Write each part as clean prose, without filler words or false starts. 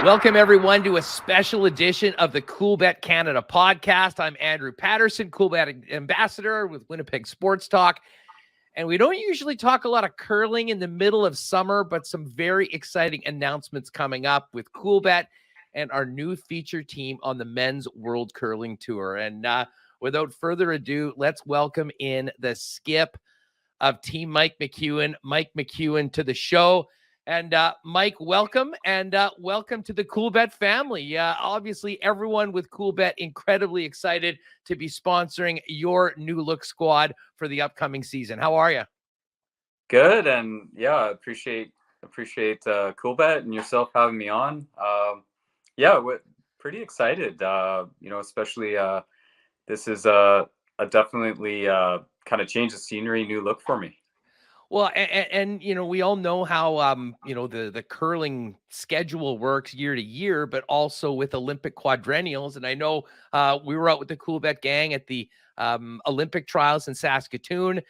Welcome, everyone, to a special edition of the Coolbet Canada podcast. I'm Andrew Patterson, Coolbet ambassador with Winnipeg Sports Talk. And we don't usually talk a lot of curling in the middle of summer, but some very exciting announcements coming up with Coolbet and our new feature team on the Men's World Curling Tour. And without further ado, let's welcome in the skip of Team Mike McEwen to the show. And Mike, welcome, and welcome to the Coolbet family. Obviously, everyone with Coolbet incredibly excited to be sponsoring your new look squad for the upcoming season. How are you? Good, and yeah, appreciate Coolbet and yourself having me on. We're pretty excited. Especially this is a definitely kind of change of scenery, new look for me. Well, and we all know how the curling schedule works year to year, but also with Olympic quadrennials. And I know we were out with the Coolbet gang at the Olympic trials in Saskatoon.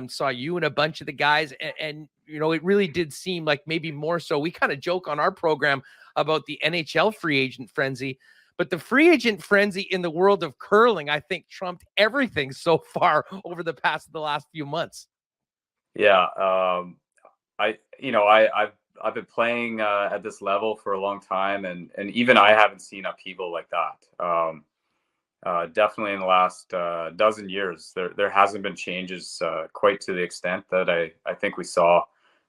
Saw you and a bunch of the guys, and it really did seem like maybe more so. We kind of joke on our program about the NHL free agent frenzy, but the free agent frenzy in the world of curling, I think, trumped everything so far over the last few months. Yeah, I've been playing at this level for a long time, and even I haven't seen upheaval like that. Definitely in the last dozen years, there hasn't been changes quite to the extent that I think we saw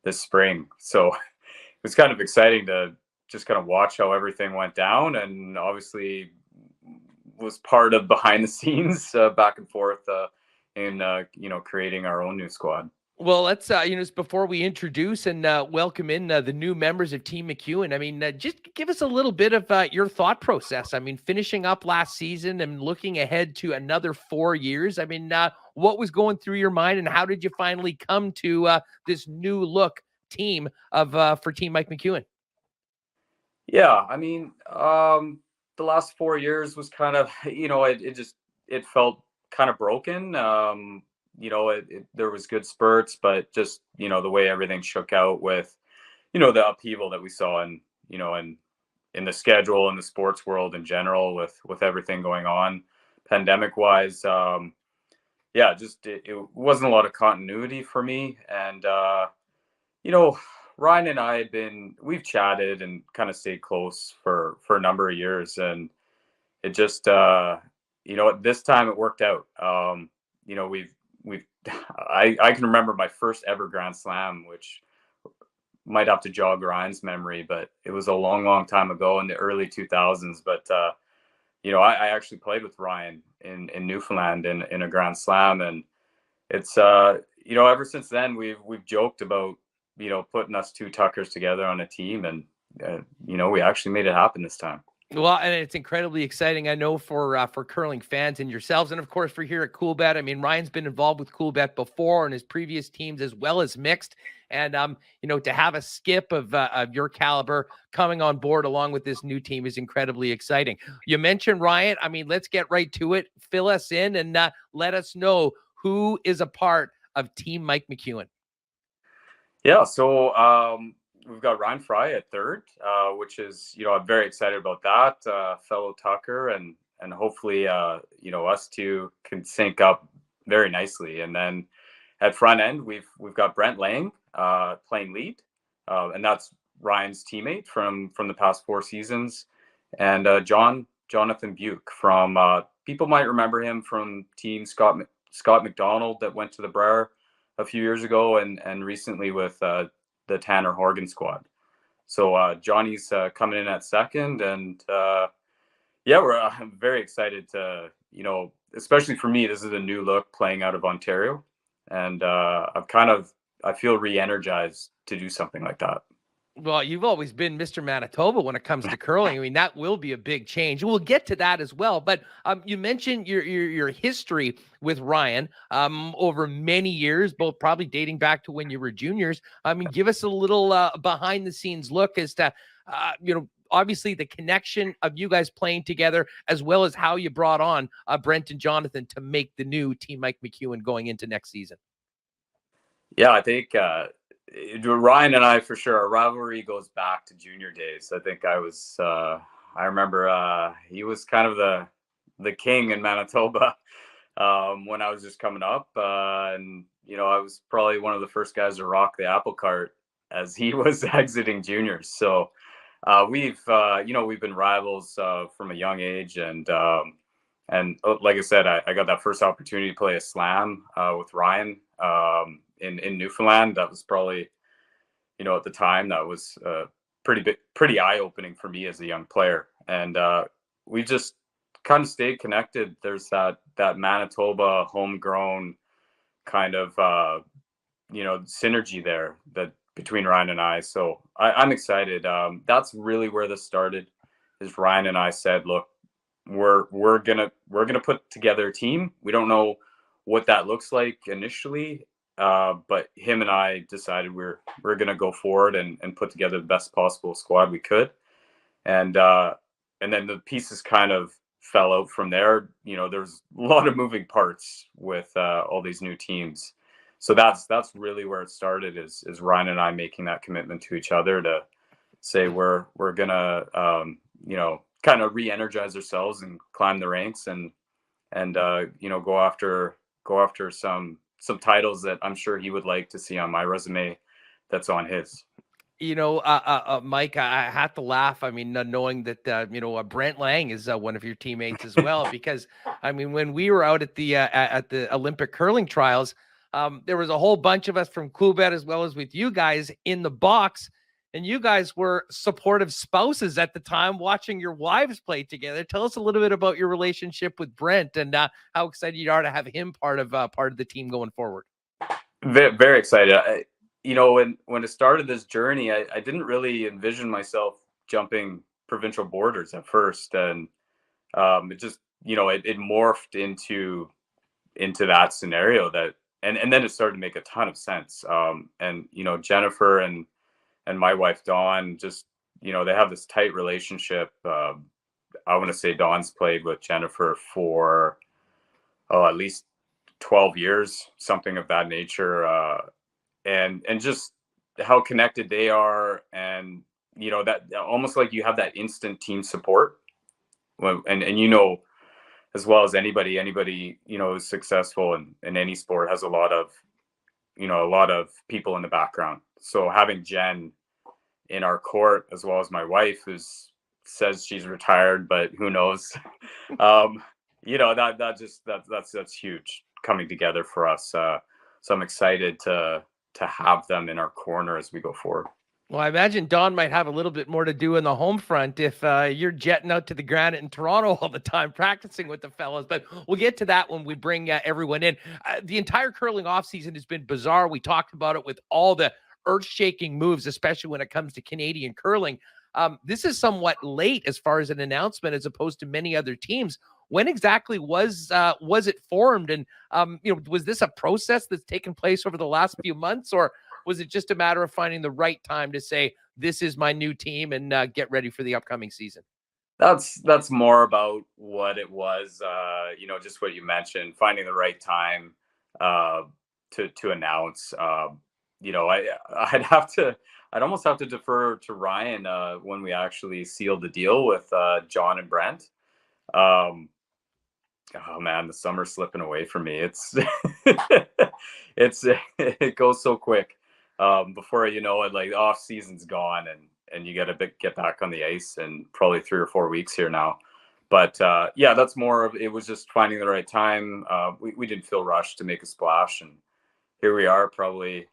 this spring. So it was kind of exciting to just kind of watch how everything went down, and obviously was part of behind the scenes back and forth in creating our own new squad. Well, let's, before we introduce and welcome in the new members of Team McEwen, I mean, just give us a little bit of your thought process. I mean, finishing up last season and looking ahead to another 4 years. I mean, what was going through your mind, and how did you finally come to this new look team for Team Mike McEwen? Yeah, I mean, the last 4 years was kind of, it felt kind of broken. There was good spurts, but just, the way everything shook out with, the upheaval that we saw in the schedule and the sports world in general with everything going on pandemic wise. It wasn't a lot of continuity for me. And, Ryan and I we've chatted and kind of stayed close for a number of years. And it just, this time it worked out. I can remember my first ever Grand Slam, which might have to jog Ryan's memory, but it was a long time ago in the early 2000s. But I actually played with Ryan in Newfoundland in a Grand Slam, and it's ever since then we've joked about putting us two Tuckers together on a team, and we actually made it happen this time. Well, and it's incredibly exciting, I know, for curling fans and yourselves, and of course for here at Coolbet. I mean, Ryan's been involved with Coolbet before in his previous teams as well as mixed, and to have a skip of your caliber coming on board along with this new team is incredibly exciting. You mentioned Ryan. I mean, let's get right to it. Fill us in and let us know who is a part of Team Mike McEwen. Yeah, so we've got Ryan Fry at third, which is, I'm very excited about that. Fellow Tucker, and hopefully, us two can sync up very nicely. And then at front end, we've got Brent Lang playing lead, and that's Ryan's teammate from the past 4 seasons, and Jonathan Buke from people might remember him from Team Scott McDonald that went to the Brier a few years ago, and recently with the Tanner Horgan squad. So Johnny's coming in at second, and I'm very excited to, especially for me, this is a new look playing out of Ontario, and I feel re-energized to do something like that. Well, you've always been Mr. Manitoba when it comes to curling. I mean, that will be a big change. We'll get to that as well. But you mentioned your history with Ryan over many years, both probably dating back to when you were juniors. I mean, give us a little behind the scenes look as to, obviously the connection of you guys playing together, as well as how you brought on Brent and Jonathan to make the new Team Mike McEwen going into next season. Yeah, I think Ryan and I, for sure, our rivalry goes back to junior days. I think I remember he was kind of the king in Manitoba when I was just coming up. And, I was probably one of the first guys to rock the apple cart as he was exiting juniors. So we've been rivals from a young age. And like I said, I got that first opportunity to play a slam with Ryan in Newfoundland. That was probably, at the time, that was pretty eye-opening for me as a young player. And we just kind of stayed connected. There's that Manitoba homegrown kind of synergy there that between Ryan and I. So I'm excited. That's really where this started. Is Ryan and I said, look, we're gonna put together a team. We don't know what that looks like initially, but him and I decided we're gonna go forward and put together the best possible squad we could, and then the pieces kind of fell out from there. There's a lot of moving parts with all these new teams, so that's really where it started. Is Ryan and I making that commitment to each other to say we're gonna kind of re-energize ourselves and climb the ranks and go after some titles that I'm sure he would like to see on my resume that's on his. Mike, I have to laugh. I mean, knowing that Brent Lang is one of your teammates as well, because I mean, when we were out at the Olympic curling trials, there was a whole bunch of us from Coolbet as well as with you guys in the box. And you guys were supportive spouses at the time, watching your wives play together. Tell us a little bit about your relationship with Brent and how excited you are to have him part of the team going forward. Very, very excited. When it started this journey, I didn't really envision myself jumping provincial borders at first, and it just it morphed into that scenario and then it started to make a ton of sense. And Jennifer and my wife Dawn, just they have this tight relationship. I want to say Dawn's played with Jennifer for at least 12 years, something of that nature, and just how connected they are, and that almost like you have that instant team support. And as well as anybody who's successful in any sport has a lot of people in the background. So having Jen in our court, as well as my wife, who says she's retired, but who knows, that's huge coming together for us. So I'm excited to have them in our corner as we go forward. Well, I imagine Don might have a little bit more to do in the home front if you're jetting out to the Granite in Toronto all the time practicing with the fellas. But we'll get to that when we bring everyone in. The entire curling offseason has been bizarre. We talked about it with all the earth-shaking moves, especially when it comes to Canadian curling. This is somewhat late as far as an announcement as opposed to many other teams. When exactly was it formed? And, was this a process that's taken place over the last few months, or was it just a matter of finding the right time to say, this is my new team and get ready for the upcoming season? That's more about what it was, just what you mentioned, finding the right time to announce. I'd almost have to defer to Ryan when we actually sealed the deal with John and Brent. Oh man, the summer's slipping away from me. It goes so quick. Before you know it, like off season's gone, and you got to get back on the ice in probably 3 or 4 weeks here now. But that's more of it was just finding the right time. We didn't feel rushed to make a splash, and here we are. Probably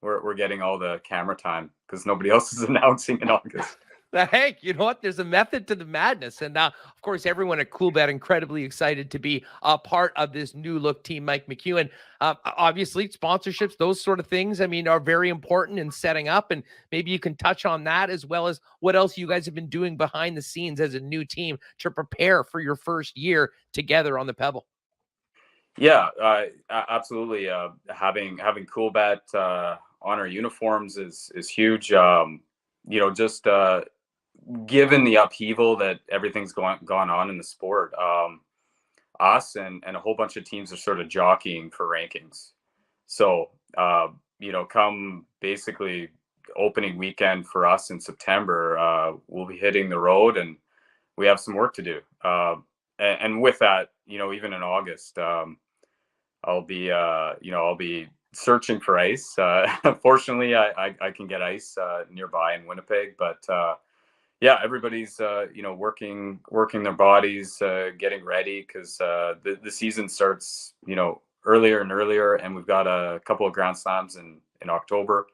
we're getting all the camera time because nobody else is announcing in August. Hey, you know what? There's a method to the madness. And of course, everyone at Coolbet incredibly excited to be a part of this new look team, Mike McEwen. Obviously, sponsorships, those sort of things, I mean, are very important in setting up. And maybe you can touch on that as well as what else you guys have been doing behind the scenes as a new team to prepare for your first year together on the Pebble. Yeah, absolutely. Having Coolbet on our uniforms is huge. Just given the upheaval that everything's gone on in the sport, us and a whole bunch of teams are sort of jockeying for rankings. So come basically opening weekend for us in September, we'll be hitting the road and we have some work to do. And with that, even in August, I'll be searching for ice. Fortunately, I can get ice nearby in Winnipeg, but yeah, everybody's working their bodies, getting ready because the season starts earlier and earlier, and we've got a couple of Grand Slams in October,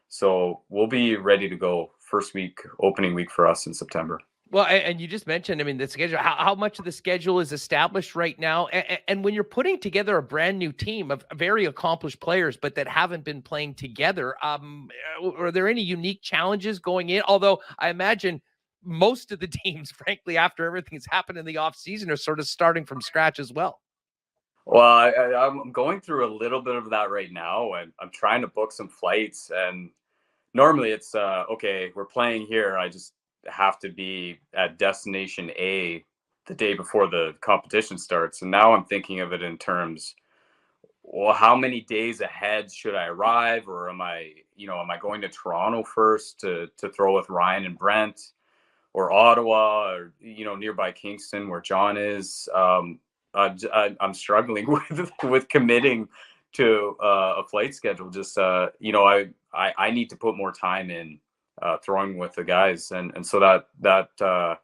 so we'll be ready to go first week, opening week for us in September. Well, and you just mentioned, I mean, the schedule, how much of the schedule is established right now? And when you're putting together a brand new team of very accomplished players, but that haven't been playing together, are there any unique challenges going in? Although I imagine most of the teams, frankly, after everything's happened in the off season, are sort of starting from scratch as well. Well, I'm going through a little bit of that right now, and I'm trying to book some flights. And normally it's okay, we're playing here. I just have to be at destination A the day before the competition starts. And now I'm thinking of it in terms, well, how many days ahead should I arrive, or am I going to Toronto first to throw with Ryan and Brent, or Ottawa, or nearby Kingston where John is. I'm struggling with committing to a flight schedule. Just I need to put more time in throwing with the guys, and so that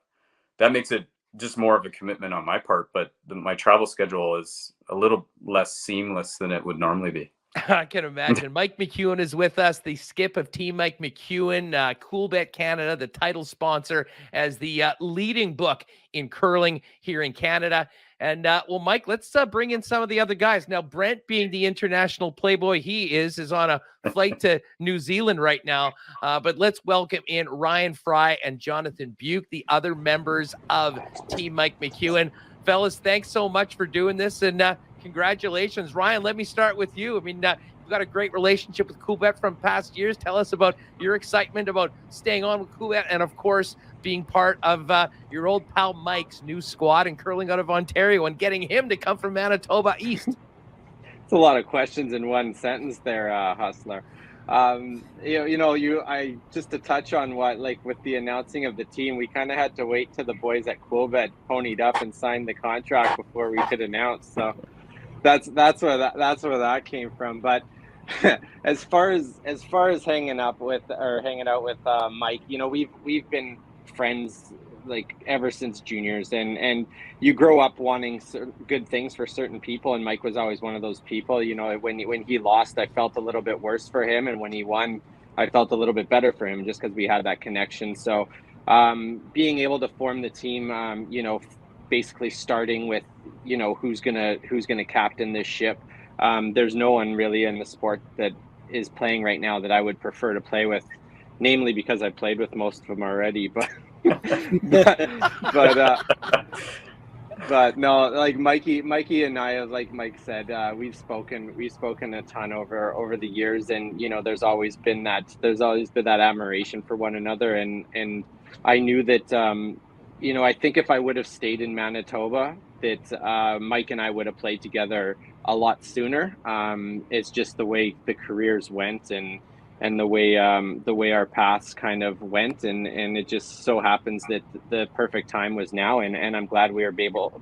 makes it just more of a commitment on my part. But my travel schedule is a little less seamless than it would normally be. I can imagine. Mike McEwen is with us, the skip of Team Mike McEwen, Coolbet Canada, the title sponsor, as the leading book in curling here in Canada. And well, Mike, let's bring in some of the other guys. Now, Brent, being the international playboy he is on a flight to New Zealand right now. But let's welcome in Ryan Fry and Jonathan Buke, the other members of Team Mike McEwen. Fellas, thanks so much for doing this, and congratulations. Ryan, let me start with you. I mean, you've got a great relationship with Coolbet from past years. Tell us about your excitement about staying on with Coolbet and, of course, being part of your old pal Mike's new squad and curling out of Ontario and getting him to come from Manitoba East. It's a lot of questions in one sentence there, Hustler. I just to touch on what, like with the announcing of the team, we kind of had to wait till the boys at Coolbet ponied up and signed the contract before we could announce. So that's where that came from. But as far as hanging out with Mike, we've been friends like ever since juniors, and you grow up wanting good things for certain people, and Mike was always one of those people. When he lost, I felt a little bit worse for him, and when he won, I felt a little bit better for him, just because we had that connection. So being able to form the team, basically starting with who's gonna captain this ship. There's no one really in the sport that is playing right now that I would prefer to play with, namely because I played with most of them already, but but no, like Mikey and I, like Mike said, we've spoken a ton over the years, and there's always been that admiration for one another, and I knew that I think if I would have stayed in Manitoba, that Mike and I would have played together a lot sooner. It's just the way the careers went, and the way our paths kind of went, and it just so happens that the perfect time was now, and I'm glad we were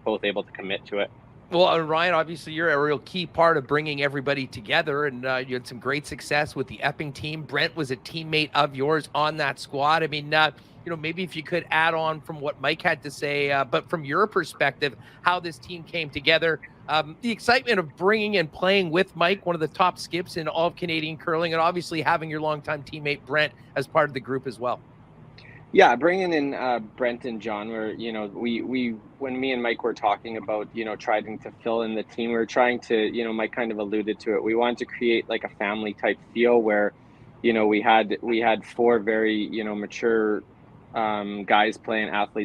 both able to commit to it. Well, Ryan, obviously you're a real key part of bringing everybody together, and you had some great success with the Epping team. Brent was a teammate of yours on that squad. I mean, maybe if you could add on from what Mike had to say, but from your perspective, how this team came together, the excitement of bringing and playing with Mike, one of the top skips in all of Canadian curling, and obviously having your longtime teammate Brent as part of the group as well. Yeah, bringing in Brent and John, were we when me and Mike were talking about trying to fill in the team, we were trying to Mike kind of alluded to it. We wanted to create like a family type feel where we had four very mature athletes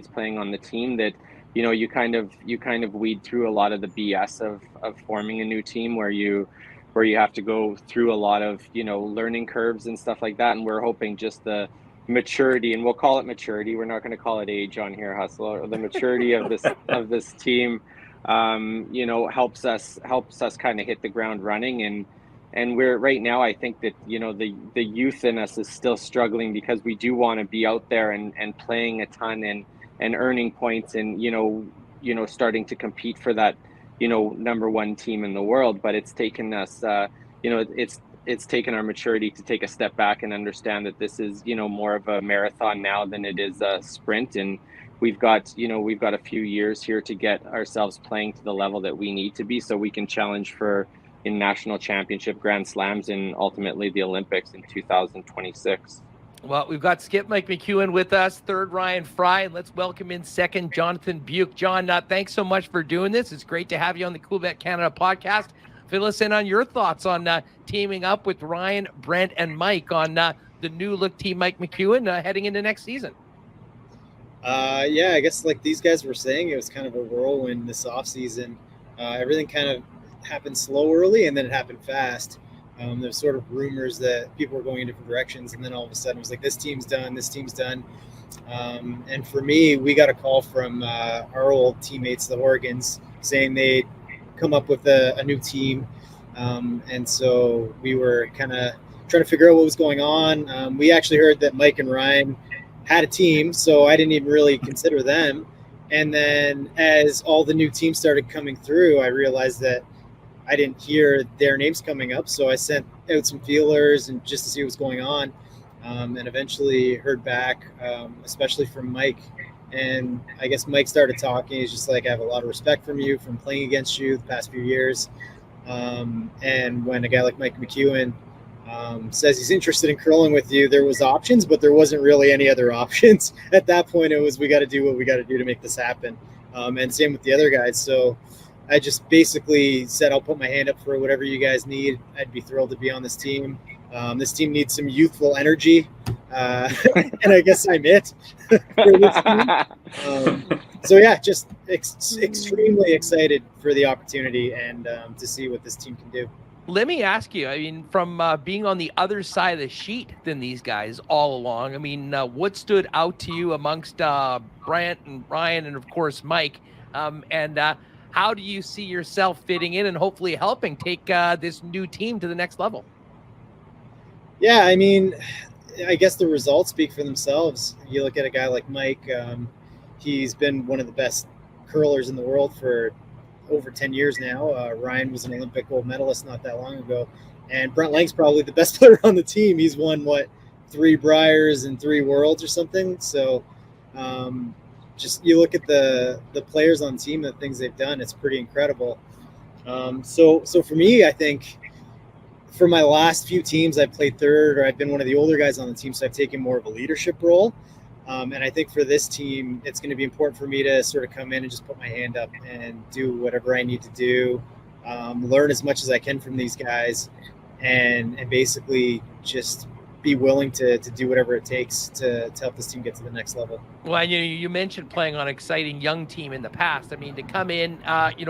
playing on the team that you kind of weed through a lot of the BS of forming a new team where you have to go through a lot of learning curves and stuff like that, and we're hoping just the maturity, and we'll call it maturity, we're not going to call it age on here, Hustler, the maturity of this team helps us kind of hit the ground running, And we're right now, I think that, the youth in us is still struggling because we do want to be out there and playing a ton and earning points and, starting to compete for that, number one team in the world. But it's taken us, it's taken our maturity to take a step back and understand that this is, more of a marathon now than it is a sprint. And we've got a few years here to get ourselves playing to the level that we need to be so we can challenge for in national championship, Grand Slams, and ultimately the Olympics in 2026. Well, we've got Skip Mike McEwen with us, third Ryan Fry, and let's welcome in second Jonathan Buke. John, thanks so much for doing this. It's great to have you on the Coolbet Canada podcast. Fill us in on your thoughts on teaming up with Ryan, Brent, and Mike on the new look team Mike McEwen heading into next season. Yeah, I guess like these guys were saying, it was kind of a whirlwind this offseason. Everything kind of happened slow early, and then it happened fast. There's sort of rumors that people were going in different directions, and then all of a sudden it was like, this team's done. And for me, we got a call from our old teammates, the Horgans, saying they'd come up with a new team. And so we were kind of trying to figure out what was going on. We actually heard that Mike and Ryan had a team, so I didn't even really consider them. And then as all the new teams started coming through, I realized that I didn't hear their names coming up. So I sent out some feelers and just to see what was going on. And eventually heard back, especially from Mike. And I guess Mike started talking. He's just like, I have a lot of respect from you from playing against you the past few years. And when a guy like Mike McEwen says he's interested in curling with you, there was options, but there wasn't really any other options. At that point, it was, we got to do what we got to do to make this happen. And same with the other guys. So I just basically said, I'll put my hand up for whatever you guys need. I'd be thrilled to be on this team. This team needs some youthful energy. And I guess I'm it for this team. So yeah, just extremely excited for the opportunity and to see what this team can do. Let me ask you, I mean, from being on the other side of the sheet than these guys all along, I mean, what stood out to you amongst Brant and Ryan and, of course, Mike? And how do you see yourself fitting in and hopefully helping take this new team to the next level? Yeah, I mean, I guess the results speak for themselves. You look at a guy like Mike, he's been one of the best curlers in the world for over 10 years now. Ryan was an Olympic gold medalist not that long ago. And Brent Lang's probably the best player on the team. He's won, 3 Briars and 3 Worlds or something. So just you look at the players on the team, the things they've done, it's pretty incredible. So for me, I think for my last few teams, I've played third, or I've been one of the older guys on the team, so I've taken more of a leadership role. And I think for this team, it's going to be important for me to sort of come in and just put my hand up and do whatever I need to do, learn as much as I can from these guys, and basically just be willing to do whatever it takes to help this team get to the next level. Well, you mentioned playing on an exciting young team in the past. I mean, to come in,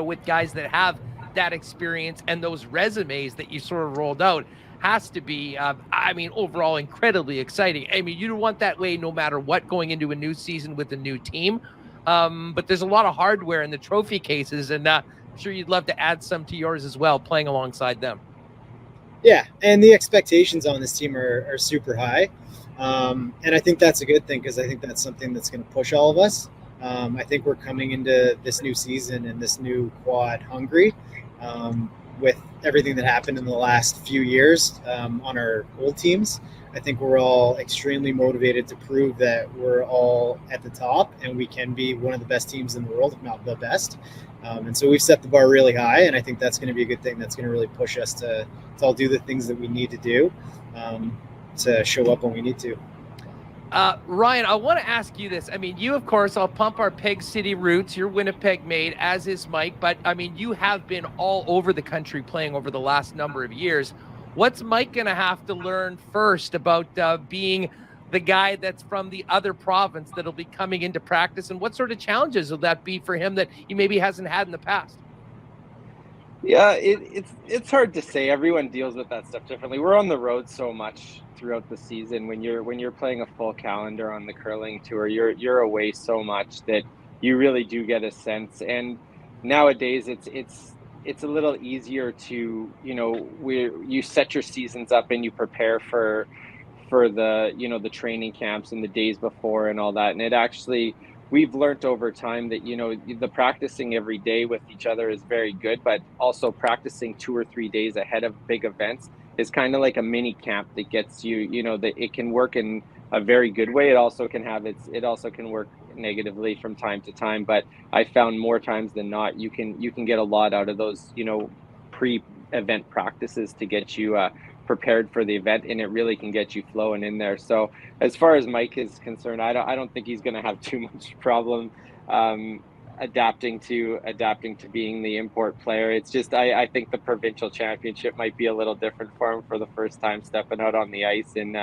with guys that have that experience and those resumes that you sort of rolled out has to be, overall incredibly exciting. I mean, you don't want that way no matter what going into a new season with a new team. But there's a lot of hardware in the trophy cases, and I'm sure you'd love to add some to yours as well, playing alongside them. Yeah, and the expectations on this team are super high. And I think that's a good thing because I think that's something that's going to push all of us. I think we're coming into this new season and this new quad hungry with everything that happened in the last few years on our old teams. I think we're all extremely motivated to prove that we're all at the top and we can be one of the best teams in the world, if not the best. And so we've set the bar really high, and I think that's going to be a good thing. That's going to really push us to all do the things that we need to do to show up when we need to. Ryan, I want to ask you this. I mean, you, of course, I'll pump our Peg City roots. You're Winnipeg made, as is Mike. But, I mean, you have been all over the country playing over the last number of years. What's Mike going to have to learn first about being the guy that's from the other province that'll be coming into practice? And what sort of challenges will that be for him that he maybe hasn't had in the past? Yeah, it's hard to say. Everyone deals with that stuff differently. We're on the road so much throughout the season. When you're playing a full calendar on the curling tour, you're away so much that you really do get a sense. And nowadays, it's a little easier to, you set your seasons up and you prepare for the, the training camps and the days before and all that. And it actually, we've learned over time that, the practicing every day with each other is very good, but also practicing 2 or 3 days ahead of big events is kind of like a mini camp that gets you, that it can work in a very good way. It also can work negatively from time to time, but I found more times than not, you can get a lot out of those, pre-event practices to get you prepared for the event, and it really can get you flowing in there. So as far as Mike is concerned, I don't think he's going to have too much problem adapting to being the import player. It's just I think the provincial championship might be a little different for him for the first time stepping out on the ice in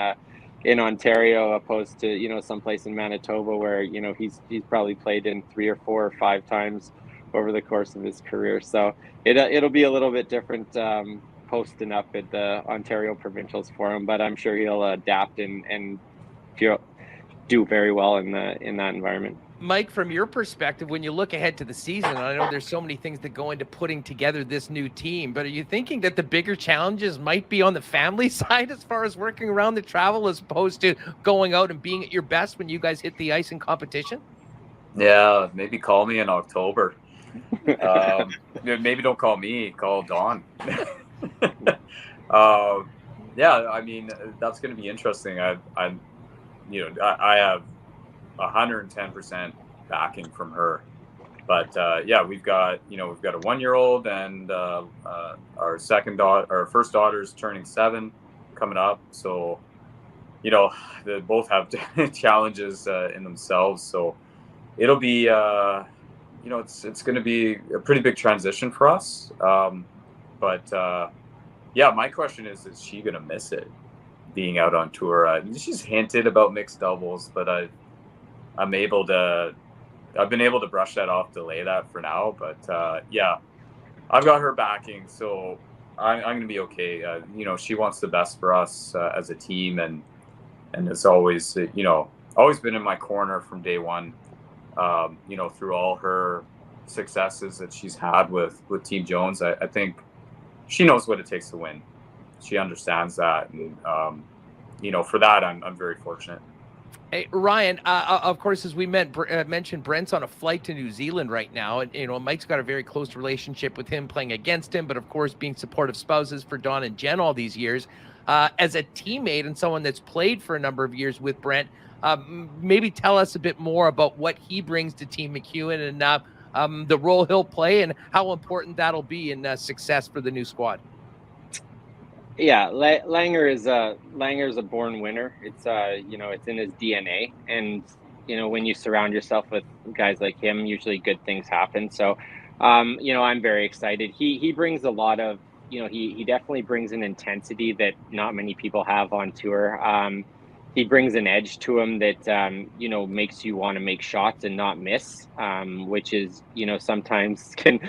Ontario, opposed to someplace in Manitoba where he's probably played in 3 or 4 or 5 times over the course of his career. So it'll be a little bit different posting up at the Ontario provincials for him, but I'm sure he'll adapt and do very well in that environment. Mike, from your perspective, when you look ahead to the season, I know there's so many things that go into putting together this new team, but are you thinking that the bigger challenges might be on the family side as far as working around the travel, as opposed to going out and being at your best when you guys hit the ice in competition? Yeah, maybe call me in October. Maybe don't call me, call Don. Yeah, I mean, that's going to be interesting. I have 110% backing from her, but yeah, we've got a 1-year-old and our first daughter's turning 7 coming up. So, they both have challenges in themselves. So it'll be, it's going to be a pretty big transition for us. But yeah, my question is she going to miss it being out on tour? She's hinted about mixed doubles, but I've been able to brush that off, delay that for now. But yeah, I've got her backing, so I'm going to be okay. She wants the best for us as a team, and has always, always been in my corner from day one. Through all her successes that she's had with Team Jones, I think she knows what it takes to win. She understands that, and for that, I'm very fortunate. Hey, Ryan, of course, as we mentioned, Brent's on a flight to New Zealand right now. And, Mike's got a very close relationship with him, playing against him, but of course, being supportive spouses for Don and Jen all these years. As a teammate and someone that's played for a number of years with Brent, maybe tell us a bit more about what he brings to Team McEwen and the role he'll play and how important that'll be in success for the new squad. Yeah, Langer is a born winner. It's it's in his DNA, and when you surround yourself with guys like him, usually good things happen. So, I'm very excited. He brings a lot of, he definitely brings an intensity that not many people have on tour. He brings an edge to him that makes you want to make shots and not miss, which is sometimes can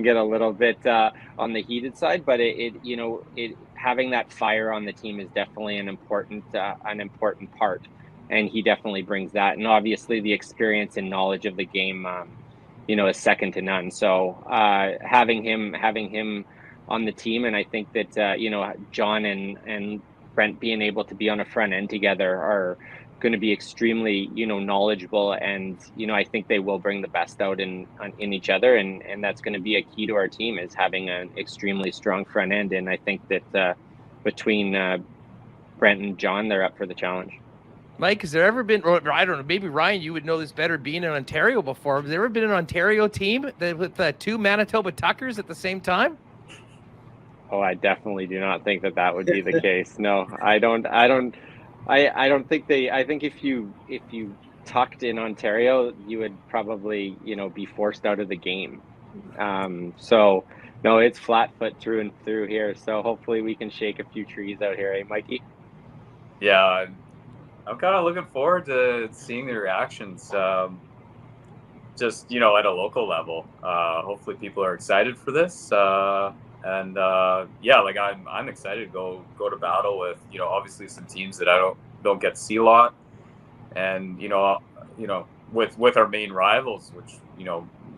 get a little bit on the heated side. But it having that fire on the team is definitely an important part, and he definitely brings that. And obviously, the experience and knowledge of the game, is second to none. So having him on the team, and I think that John and Brent being able to be on a front end together are going to be extremely, knowledgeable, and I think they will bring the best out in each other, and that's going to be a key to our team, is having an extremely strong front end. And I think that between Brent and John, they're up for the challenge. Mike, has there ever been, or I don't know, maybe Ryan, you would know this better being in Ontario before. Has there ever been an Ontario team with 2 Manitoba Tuckers at the same time? Oh, I definitely do not think that would be the case. No, I don't think I think if you tucked in Ontario, you would probably, be forced out of the game. So no, it's flat foot through and through here. So hopefully we can shake a few trees out here, eh, Mikey? Yeah, I'm kind of looking forward to seeing the reactions. Just, at a local level. Hopefully people are excited for this. And yeah, like I'm excited to go to battle with, obviously some teams that I don't get to see a lot, and with our main rivals, which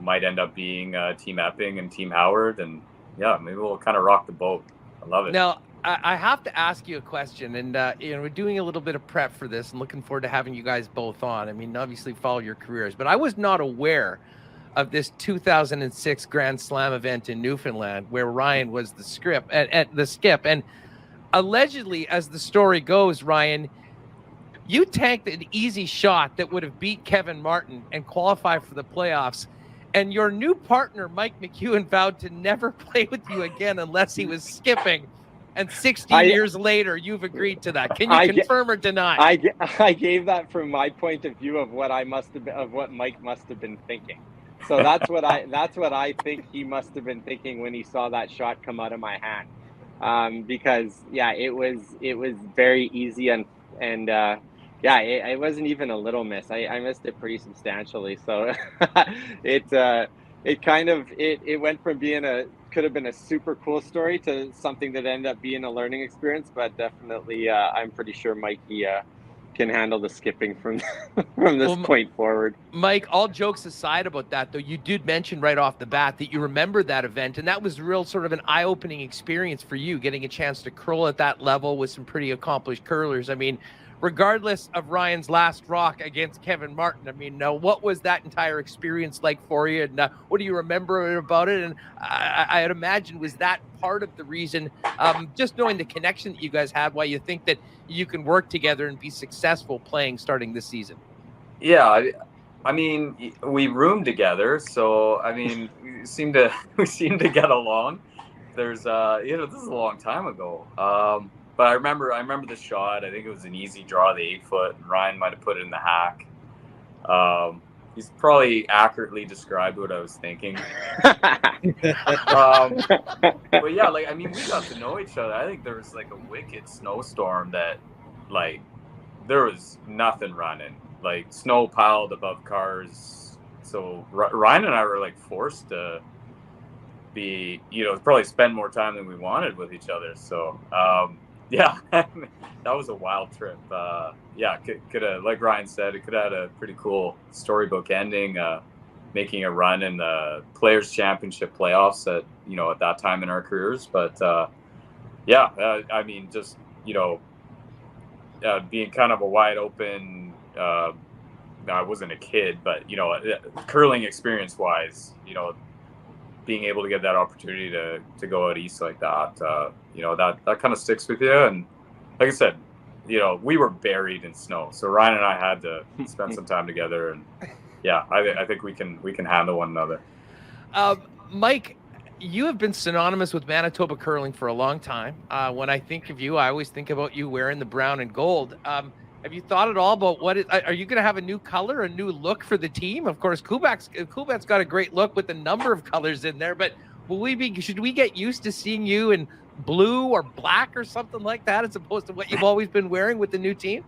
might end up being Team Epping and Team Howard, and yeah, maybe we'll kind of rock the boat. I love it. Now, I have to ask you a question, and we're doing a little bit of prep for this and looking forward to having you guys both on. I mean, obviously follow your careers, but I was not aware of this 2006 Grand Slam event in Newfoundland where Ryan was the skip. And allegedly, as the story goes, Ryan, you tanked an easy shot that would have beat Kevin Martin and qualified for the playoffs. And your new partner, Mike McEwen, vowed to never play with you again unless he was skipping. And 16 years later, you've agreed to that. Can you confirm or deny? I gave that from my point of view of what what Mike must have been thinking. So that's what I think he must have been thinking when he saw that shot come out of my hand. Because yeah, it was very easy and yeah, it wasn't even a little miss. I missed it pretty substantially. So it kind of went from being could have been a super cool story to something that ended up being a learning experience. But definitely, I'm pretty sure Mikey can handle the skipping from this point forward. Mike, all jokes aside about that, though, you did mention right off the bat that you remember that event, and that was real sort of an eye-opening experience for you, getting a chance to curl at that level with some pretty accomplished curlers. I mean, regardless of Ryan's last rock against Kevin Martin, I mean, what was that entire experience like for you, and what do you remember about it? And I'd imagine, was that part of the reason, just knowing the connection that you guys had, why you think that you can work together and be successful playing starting this season? Yeah, I mean, we roomed together, so I mean, we seem to get along. There's this is a long time ago. But I remember the shot. I think it was an easy draw, the 8-foot, and Ryan might have put it in the hack. He's probably accurately described what I was thinking. But yeah, like, I mean, we got to know each other. I think there was like a wicked snowstorm that, like, there was nothing running. Like, snow piled above cars. So Ryan and I were like forced to be, probably spend more time than we wanted with each other. So, yeah, that was a wild trip. Yeah, could have, like Ryan said, it could have had a pretty cool storybook ending, making a run in the Players Championship playoffs at that time in our careers. But yeah, I mean, just being kind of a wide open. I wasn't a kid, but curling experience wise, being able to get that opportunity to go out east like that, that kind of sticks with you. And like I said, we were buried in snow, so Ryan and I had to spend some time together, and yeah, I think we can handle one another. Mike, you have been synonymous with Manitoba curling for a long time. When I think of you, I always think about you wearing the brown and gold. Have you thought at all about are you going to have a new color, a new look for the team? Of course, Coolbet's got a great look with a number of colors in there, but should we get used to seeing you in blue or black or something like that, as opposed to what you've always been wearing with the new team?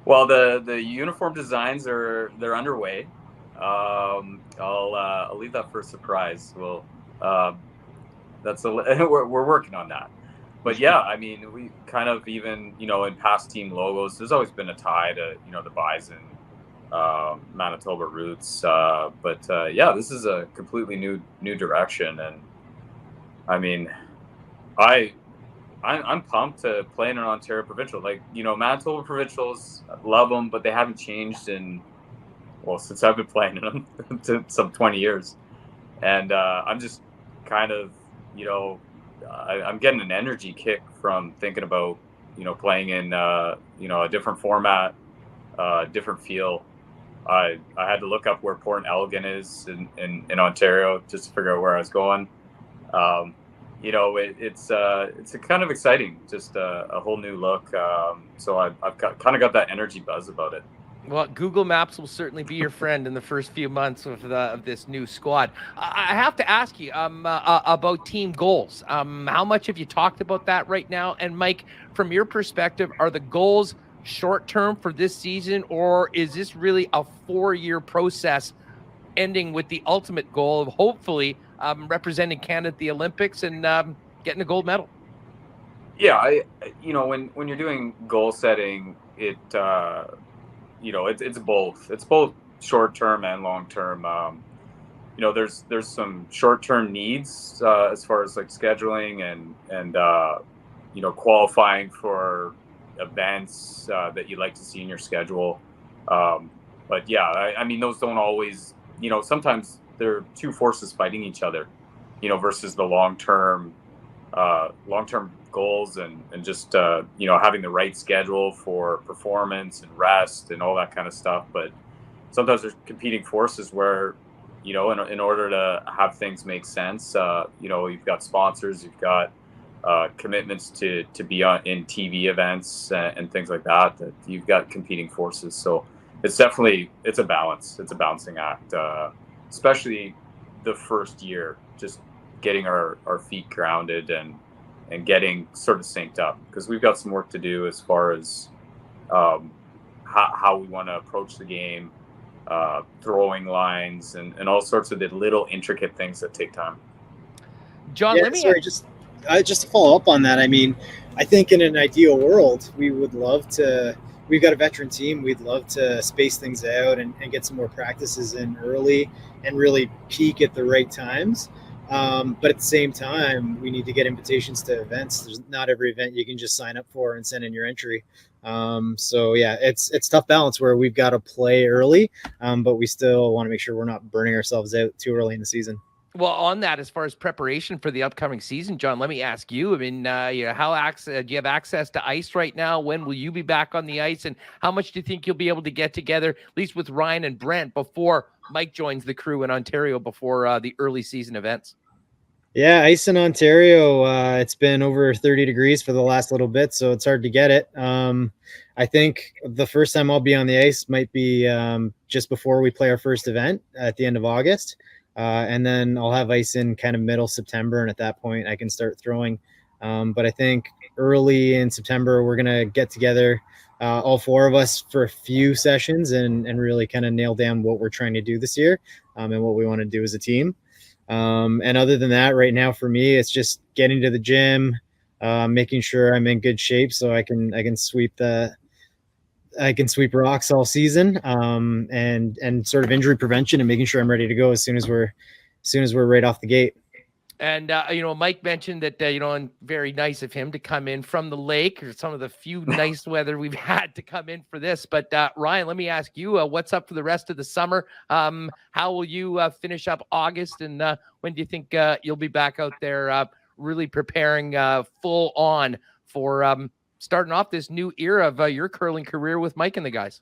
Well, the uniform designs they're underway. I'll leave that for a surprise. Well, we're working on that. But yeah, I mean, we kind of even, in past team logos, there's always been a tie to, the Bison, Manitoba roots. But yeah, this is a completely new direction. And I mean, I'm pumped to play in an Ontario provincial. Like, Manitoba provincials, love them, but they haven't changed since I've been playing in them to some 20 years. And I'm just kind of, I'm getting an energy kick from thinking about, playing in, a different format, different feel. I had to look up where Port Elgin is in Ontario just to figure out where I was going. It's kind of exciting, just a whole new look. So I've kind of got that energy buzz about it. Well, Google Maps will certainly be your friend in the first few months of this new squad. I have to ask you about team goals. How much have you talked about that right now? And Mike, from your perspective, are the goals short-term for this season, or is this really a 4-year process ending with the ultimate goal of hopefully representing Canada at the Olympics and getting a gold medal? Yeah, when you're doing goal setting, it's both. It's both short term and long term. there's some short-term needs as far as like scheduling and qualifying for events that you'd like to see in your schedule. But yeah, I mean, those don't always, sometimes they're two forces fighting each other, versus the long-term goals and just, having the right schedule for performance and rest and all that kind of stuff. But sometimes there's competing forces where, in order to have things make sense, you've got sponsors, you've got commitments to be in TV events and things like that you've got competing forces. So it's a balance. It's a balancing act, especially the first year, just getting our feet grounded and getting sort of synced up, because we've got some work to do as far as how we want to approach the game, throwing lines and all sorts of the little intricate things that take time. John, just to follow up on that. I mean, I think in an ideal world, we would love to. We've got a veteran team. We'd love to space things out and get some more practices in early and really peak at the right times. But at the same time, we need to get invitations to events. There's not every event you can just sign up for and send in your entry. So yeah, it's tough balance where we've got to play early, but we still want to make sure we're not burning ourselves out too early in the season. Well, on that, as far as preparation for the upcoming season, John, let me ask you. I mean, do you have access to ice right now? When will you be back on the ice? And how much do you think you'll be able to get together, at least with Ryan and Brent, before Mike joins the crew in Ontario before the early season events? Yeah, ice in Ontario, it's been over 30 degrees for the last little bit, so it's hard to get it. I think the first time I'll be on the ice might be just before we play our first event at the end of August. And then I'll have ice in kind of middle September, and at that point I can start throwing. But I think early in September we're going to get together, all four of us, for a few sessions and really kind of nail down what we're trying to do this year, and what we want to do as a team. And other than that, right now for me, it's just getting to the gym, making sure I'm in good shape so I can sweep rocks all season, and sort of injury prevention and making sure I'm ready to go as soon as we're right off the gate. And, Mike mentioned that, and very nice of him to come in from the lake, or some of the few nice weather we've had to come in for this. But Ryan, let me ask you, what's up for the rest of the summer? How will you finish up August? And when do you think you'll be back out there really preparing full on for starting off this new era of your curling career with Mike and the guys?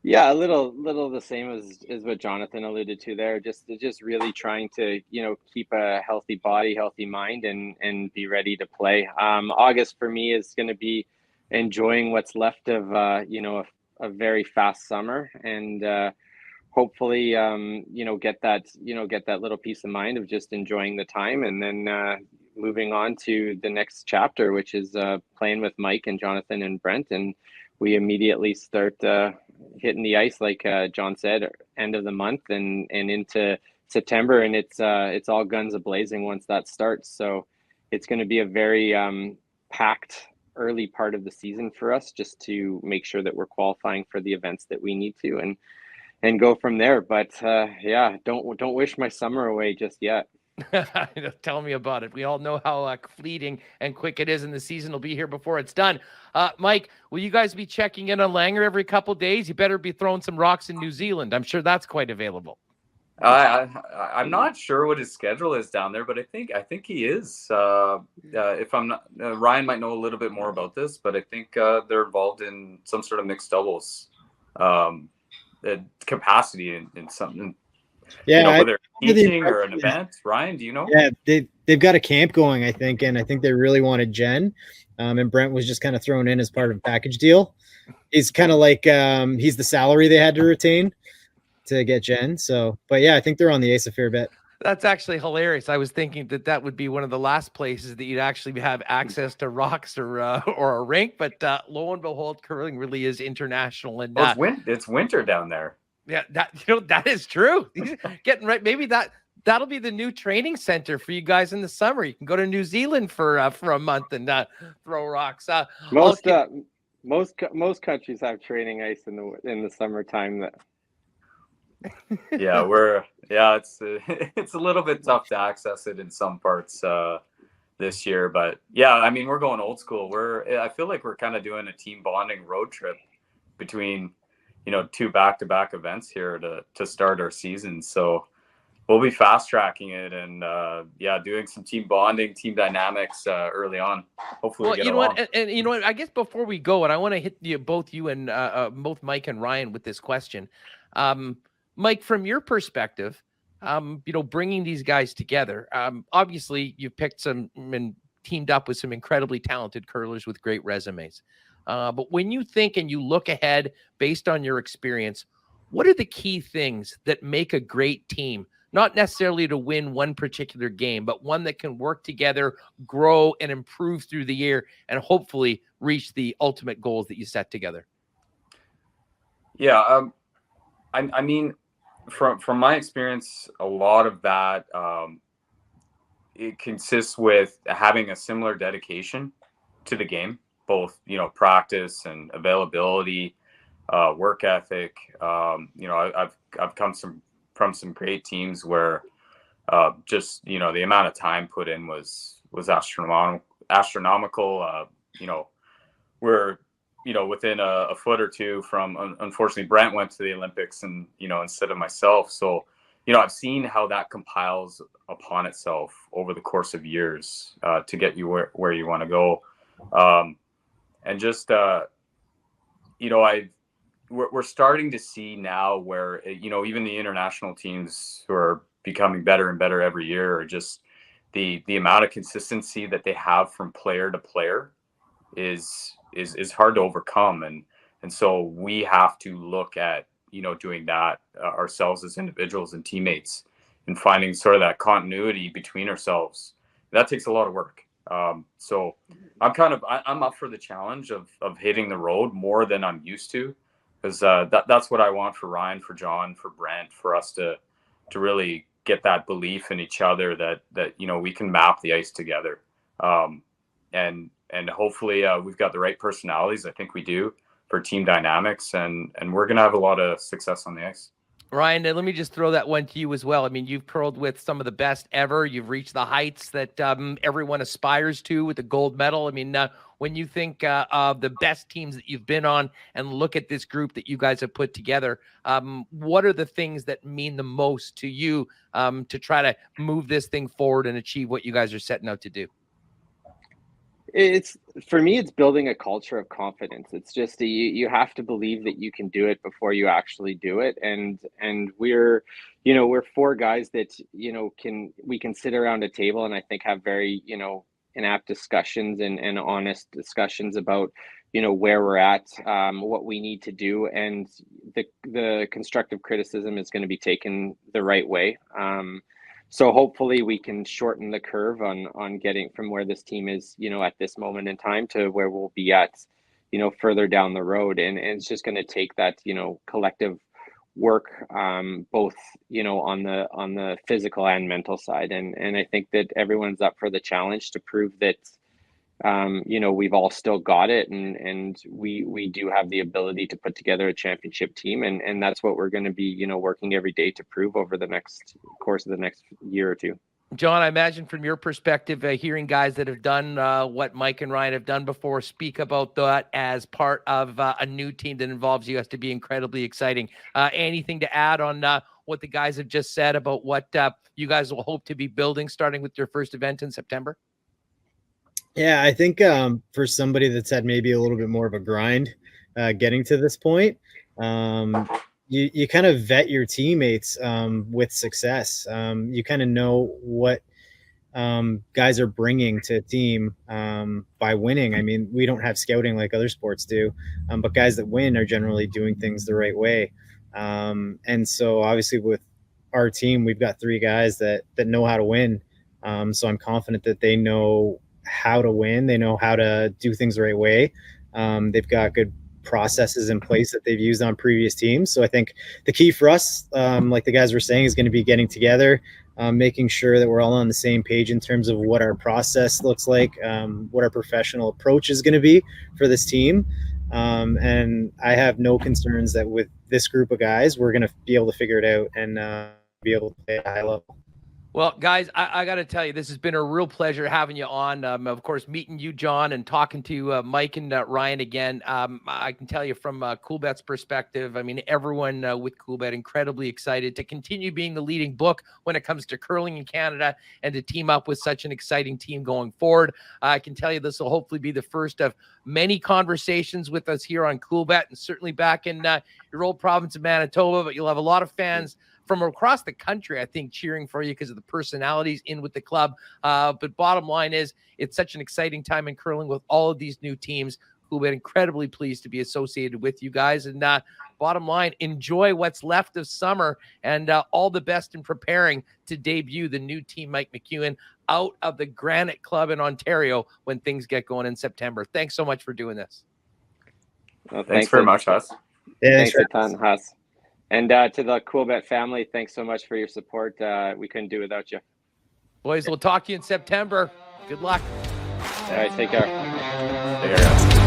Yeah, a little the same as what Jonathan alluded to there. Just really trying to, keep a healthy body, healthy mind, and be ready to play. August for me is going to be enjoying what's left of, a very fast summer, and hopefully, get that little peace of mind of just enjoying the time, and then moving on to the next chapter, which is playing with Mike and Jonathan and Brent, and we immediately start hitting the ice, like John said, end of the month and into September, and it's all guns a-blazing once that starts. So it's going to be a very packed early part of the season for us, just to make sure that we're qualifying for the events that we need to, and go from there. But don't wish my summer away just yet. Tell me about it. We all know how fleeting and quick it is, and the season will be here before it's done. Mike, will you guys be checking in on Langer every couple of days? You better be throwing some rocks in New Zealand. I'm sure that's quite available. I'm not sure what his schedule is down there, but I think he is. If I'm not, Ryan might know a little bit more about this, but I think they're involved in some sort of mixed doubles capacity in something. Yeah, whether teaching or an event. Ryan, do you know? Yeah, they've got a camp going, I think, and I think they really wanted Jen. And Brent was just kind of thrown in as part of a package deal. He's kind of like he's the salary they had to retain to get Jen. So, but yeah, I think they're on the ice a fair bit. That's actually hilarious. I was thinking that would be one of the last places that you'd actually have access to rocks or a rink, but lo and behold, curling really is international. And it's winter down there. Yeah, that is true. Getting right. Maybe that'll be the new training center for you guys in the summer. You can go to New Zealand for a month and throw rocks. Most countries have training ice in the summertime. Yeah, it's a little bit tough to access it in some parts this year, but yeah, I mean, we're going old school. I feel like we're kind of doing a team bonding road trip between, two back-to-back events here to start our season. So we'll be fast tracking it and doing some team bonding, team dynamics early on. Hopefully, well, we get you know along. what, and you know what, I guess before we go, and I want to hit you and both Mike and Ryan with this question. Mike, from your perspective, bringing these guys together, obviously you picked some and teamed up with some incredibly talented curlers with great resumes. But when you think and you look ahead based on your experience, what are the key things that make a great team? Not necessarily to win one particular game, but one that can work together, grow, and improve through the year, and hopefully reach the ultimate goals that you set together. Yeah, I mean, from my experience, a lot of that it consists with having a similar dedication to the game, both practice and availability, work ethic. I've come from some great teams where just the amount of time put in was astronomical. We're within a foot or two from, unfortunately, Brent went to the Olympics and instead of myself. So I've seen how that compiles upon itself over the course of years to get you where you want to go, and just we're starting to see now where even the international teams who are becoming better and better every year are just the amount of consistency that they have from player to player is hard to overcome, and so we have to look at doing that ourselves as individuals and teammates, and finding sort of that continuity between ourselves. That takes a lot of work. So I'm up for the challenge of hitting the road more than I'm used to, because that's what I want for Ryan, for John, for Brent, for us to really get that belief in each other that we can map the ice together, and hopefully we've got the right personalities. I think we do, for team dynamics, and we're gonna have a lot of success on the ice. Ryan, let me just throw that one to you as well. I mean, you've curled with some of the best ever. You've reached the heights that everyone aspires to with the gold medal. I mean, when you think of the best teams that you've been on and look at this group that you guys have put together, what are the things that mean the most to you to try to move this thing forward and achieve what you guys are setting out to do? It's, for me, it's building a culture of confidence. It's just you have to believe that you can do it before you actually do it. And we're four guys that we can sit around a table and I think have very inapt discussions and honest discussions about where we're at, what we need to do, and the constructive criticism is going to be taken the right way. So hopefully we can shorten the curve on getting from where this team is, at this moment in time to where we'll be at, further down the road. And it's just going to take that, collective work, both, on the physical and mental side. And I think that everyone's up for the challenge to prove that, we've all still got it, and we do have the ability to put together a championship team, and that's what we're going to be working every day to prove over the course of the next year or two. John, I imagine from your perspective, hearing guys that have done what Mike and Ryan have done before speak about that as part of a new team that involves you has to be incredibly exciting. Anything to add on what the guys have just said about what you guys will hope to be building starting with your first event in September? Yeah, I think for somebody that's had maybe a little bit more of a grind getting to this point, you kind of vet your teammates with success. You kind of know what guys are bringing to a team by winning. I mean, we don't have scouting like other sports do, but guys that win are generally doing things the right way. And so obviously with our team, we've got three guys that know how to win. So I'm confident that they know how to win. They know how to do things the right way. They've got good processes in place that they've used on previous teams. So I think the key for us, like the guys were saying, is going to be getting together, making sure that we're all on the same page in terms of what our process looks like, what our professional approach is going to be for this team. And I have no concerns that with this group of guys, we're going to be able to figure it out and be able to play at a high level. Well, guys, I got to tell you, this has been a real pleasure having you on. Of course, meeting you, John, and talking to Mike and Ryan again. I can tell you from Coolbet's perspective, I mean, everyone with Coolbet incredibly excited to continue being the leading book when it comes to curling in Canada and to team up with such an exciting team going forward. I can tell you this will hopefully be the first of many conversations with us here on Coolbet, and certainly back in your old province of Manitoba, but you'll have a lot of fans from across the country, I think, cheering for you because of the personalities in with the club. But bottom line is, it's such an exciting time in curling with all of these new teams. Who've been incredibly pleased to be associated with you guys. And bottom line, enjoy what's left of summer, and all the best in preparing to debut the new team, Mike McEwen, out of the Granite Club in Ontario when things get going in September. Thanks so much for doing this. Well, Thanks very much, Huss. Yeah, thanks a ton, Huss. And to the Coolbet family, thanks so much for your support. We couldn't do it without you. Boys, we'll talk to you in September. Good luck. All right, take care. Take care, guys.